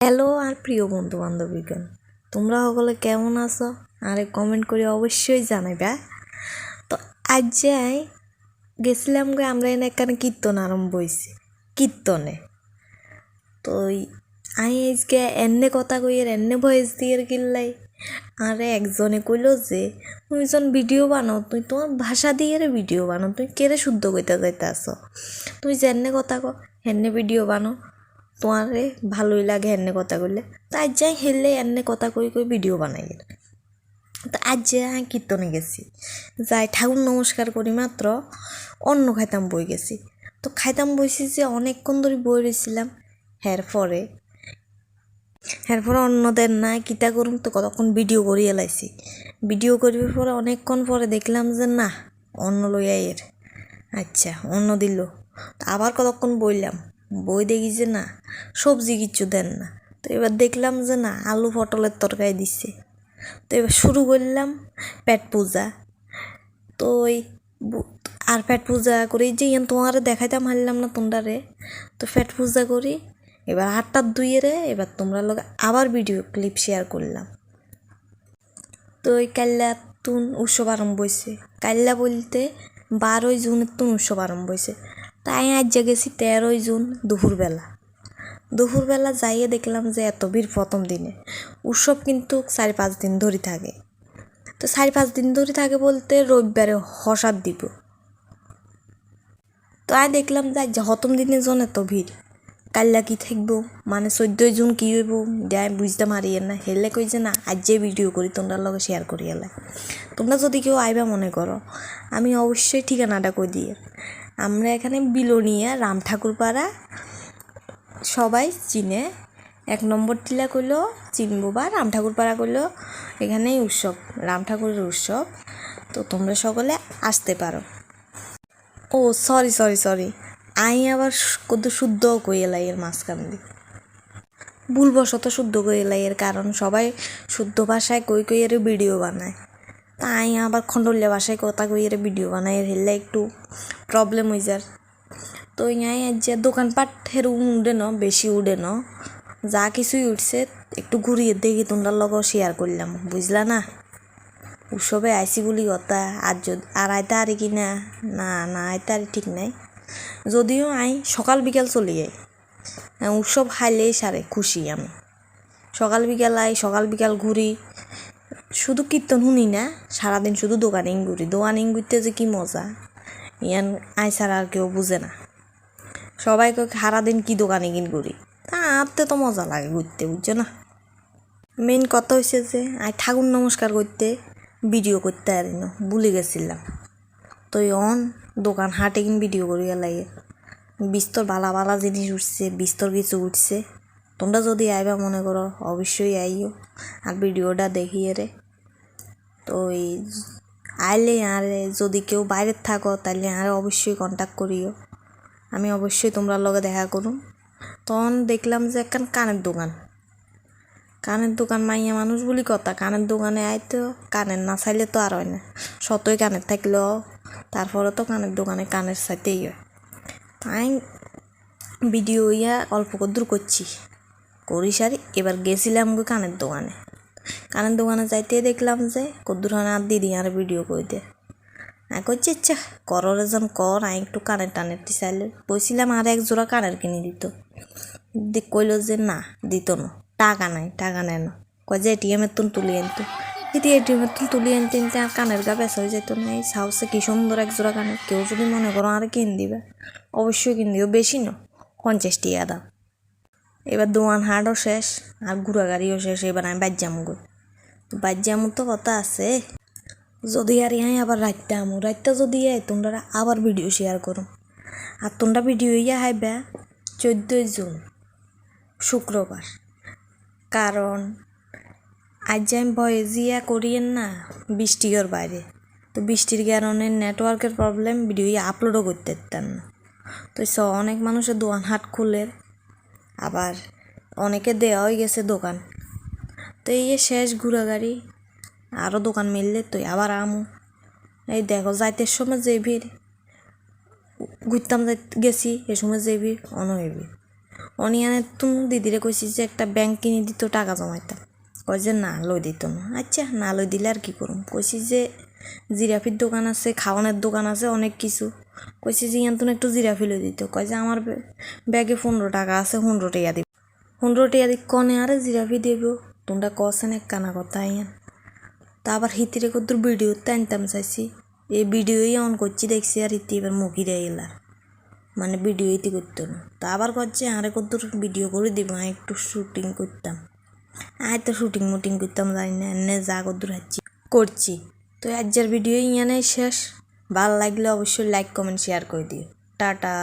Hello আর প্রিয় বন্ধু বান্ধবীগণ, তোমরা সকলে কেমন আছো? আরে কমেন্ট করে অবশ্যই জানাইবা। তো আজ যাই গেছিলাম গে আমরা এনে একখানে কীর্তন আরম্ভ হয়েছে কীর্তনে। তো আমি আজকে এনে কথা কই আর এনে ভয়েস দিয়ে কিনলাই। আরে একজনে কইলো যে তুমি যখন ভিডিও বানাও তুই তোমার ভাষা দিয়ে ভিডিও বানাও, তুই কেড়ে শুদ্ধ কইতে যাইতে আসো, তুই যেনে কথা কো হেনে ভিডিও বানাও, তোমারে ভালোই লাগে এনে কথা কইলে। তো আজ যাই হেললে এনে কথা কই কই ভিডিও বানাই। তো আজ যে আমি কীর্তনে গেছি, যাই ঠাকুর নমস্কার করি মাত্র অন্ন খাইতাম বই গেছি। তো খাইতাম বইছি যে অনেকক্ষণ ধরে বই রয়েছিলাম। এরপরে অন্য দেন না কিতা করুম, তো কতক্ষণ ভিডিও করিয়ে লাইছি। ভিডিও করিবার পরে অনেকক্ষণ পরে দেখলাম যে না অন্য লইয়া এর আচ্ছা অন্য দিল। আবার কতক্ষণ বইলাম, বই দেখি যে না সবজি কিচ্ছু দেন না। তো এবার দেখলাম যে না আলু পটলের তরকারি দিচ্ছে। তো এবার শুরু করলাম পেট পূজা। তো আর পেট পূজা করি যে তোমার দেখাইতাম হারলাম না তোমরারে। তো পেট পূজা করি এবার হাতটা ধুয়ে রে এবার তোমরা লোক আবার ভিডিও ক্লিপ শেয়ার করলাম। তো ওই কাল্লা তুন উৎসব আরম্ভ হয়েছে। কাল্লা বলতে 12ই জুনের তুন উৎসব আরম্ভ হয়েছে। তাই আজ গেছি 13ই জুন দুপুরবেলা যাইয়ে দেখলাম যে এত ভিড় প্রথম দিনে। উৎসব কিন্তু 4-5 দিন ধরে থাকে। তো 4-5 দিন ধরে থাকে বলতে রবিবারে হসার দিব। তো আমি দেখলাম যে প্রথম দিনের জন্য এত ভিড়, কাল্লা কি থাকবো মানে 14ই জুন কী হইব যাই বুঝতে মারিয়ে না। হেলে কই যে না আজ যে ভিডিও করি তোমরা লগে শেয়ার করি এলাই। তোমরা যদি কেউ আইবা মনে করো আমি অবশ্যই ঠিকানাটা কই দিয়ে। আমরা এখানে বিলোনিয়া রাম ঠাকুরপাড়া, সবাই চিনে। 1 নম্বর টিলা করলো চিনবো বা রাম ঠাকুরপাড়া করলো, এখানেই উৎসব রাম ঠাকুরের উৎসব। তো তোমরা সকলে আসতে পারো। ও সরি আই আবার কত শুদ্ধ কই এলাই এর মাঝখান দিয়ে ভুলবশত শুদ্ধ কই এলাই এর কারণ সবাই শুদ্ধ ভাষায় কই এর ভিডিও বানায়। তা আই আবার খণ্ডলীয় ভাষায় কথা কই এর ভিডিও বানায় এর হেললে একটু প্রবলেম হয়ে যায়। তো ইয়াই যে দোকানপাট হেরু উঠে ন বেশি উঠে ন, যা কিছুই উঠছে একটু ঘুরিয়ে দেখি তোমরা লগও শেয়ার করলাম বুঝলা না। উৎসবে আইসি বলি কথা আর আইতে আরি কি না আইতে আরি ঠিক নাই। যদিও আই সকাল বিকাল চলে যাই, উৎসব হাইলেই সারে খুশি আমি। সকাল বিকাল ঘুরি, শুধু কীর্তন শুনি না, সারাদিন শুধু দোকানিং ঘুরতে যে কি মজা ইয়ান আই ছাড়া আর কেউ বুঝে না। সবাই সারাদিন কি দোকানে ঘুরি, তা আপতে তো মজা লাগে ঘুরতে বুঝছো না। মেন কথা হয়েছে যে আই ঠাকুর নমস্কার করতে ভিডিও করতে পারি না, ভুলে গেছিলাম। তো দোকান হাটে ভিডিও করিয়া লাগে। বিস্তর বালা জিনিস উঠছে, বিস্তর কিছু উঠছে। তোমরা যদি আইবা মনে করো অবশ্যই আইও আর ভিডিওটা দেখিয়ে রে। তো আইলে আরে যদি কেউ বাইরে থাকো তাহলে আরে অবশ্যই কন্ট্যাক্ট করিও, আমি অবশ্যই তোমরা লগে দেখা করুন। তখন দেখলাম যে একখান কানের দোকান মাইয়া মানুষ বলি কথা, কানের দোকানে আইতো কানের না চাইলে তো আর হয় না। সতই কানের থাকলেও তারপরে তো কানের দোকানে কানের চাইতেই হয়। তাই ভিডিও অল্প দূর করছি করি সারি। এবার গেছিলাম কানের দোকানে যাইতে দেখলাম যে কদ্দুর আর দিদি আর ভিডিও করে দে করছি ইচ্ছা করর এজন কর। আমি একটু কানের চাইলে বলছিলাম আর 1 জোড়া কানের কিনে দিত। কইল যে না দিত না, টাকা নেয় না, কয় যে এটিএমের তুলি আনতো। যদি এটিএমের তুলি আনতে আর কানের গা বেচা হয়ে যেত না। এই সাহসে কি সুন্দর 1 জোড়া কানের, কেউ যদি মনে করো আর কিন দিবে অবশ্যই কিন দিও, বেশি না 50 টাকা দাম। এবার দোয়ান হাটও শেষ আর ঘোরাগাড়িও শেষ। এবার আমি বাজ্যামু তো কথা আছে। যদি আর আবার রাতটা যদি তোমরা আবার ভিডিও শেয়ার করো। আর তোমরা ভিডিও হাইবা 14ই জুন শুক্রবার, কারণ আজ আমি ভয়েস করিয়েন না বৃষ্টির বাইরে। তো বৃষ্টির কারণে নেটওয়ার্কের প্রবলেম, ভিডিও আপলোডও করতে পারতাম না। তো অনেক মানুষের দোকান হাট খুলে আবার অনেকে দেওয়া হয়ে গেছে দোকান। তো শেষ ঘোরাগাড়ি, আরও দোকান মিললে তো আবার আমু। এই দেখো যাইতের সময় যে ভিড়, ঘুরতাম গেছি এ সময় যে ভিড় অনহইবি। অনিয়ানে তুমি দিদিরে কইছি যে একটা ব্যাংক কিনে দিত টাকা জমাইতাম, কয় যে না লই দিত না। আচ্ছা না লই দিলে আর কি করুম, কইছি যে জিরাফির দোকান আছে, খাওয়ানোর দোকান আছে অনেক কিছু, কইছি যে ইয়ান্তন একটু জিরাফি লই দিত, কয় যে আমার ব্যাগে 15 টাকা আছে, 15 টাকা দিব, 15 টাকা দিক কনে আরে জিরাফি দেব, তোমরা কছেন এক কানা কথা আইয়ান। তা আবার হিতিরে কদ্দুর ভিডিওতে আনতাম চাইছি, এই ভিডিওই অন করছি দেখছি আর হিতি এবার মুখিরে এলার, মানে ভিডিও ইতি করতো না। তা আবার করছে আরে কদ্দুর ভিডিও করে দিব, আমি একটু শুটিং করতাম, আয় তো শুটিং মুটিং করতাম জানি না, এনে যা কদ্দুর হাচ্ছি করছি। তো আজকের ভিডিও ইয়ানে শেষ, ভালো লাগলে অবশ্যই লাইক কমেন্ট শেয়ার করে দিও, টাটা।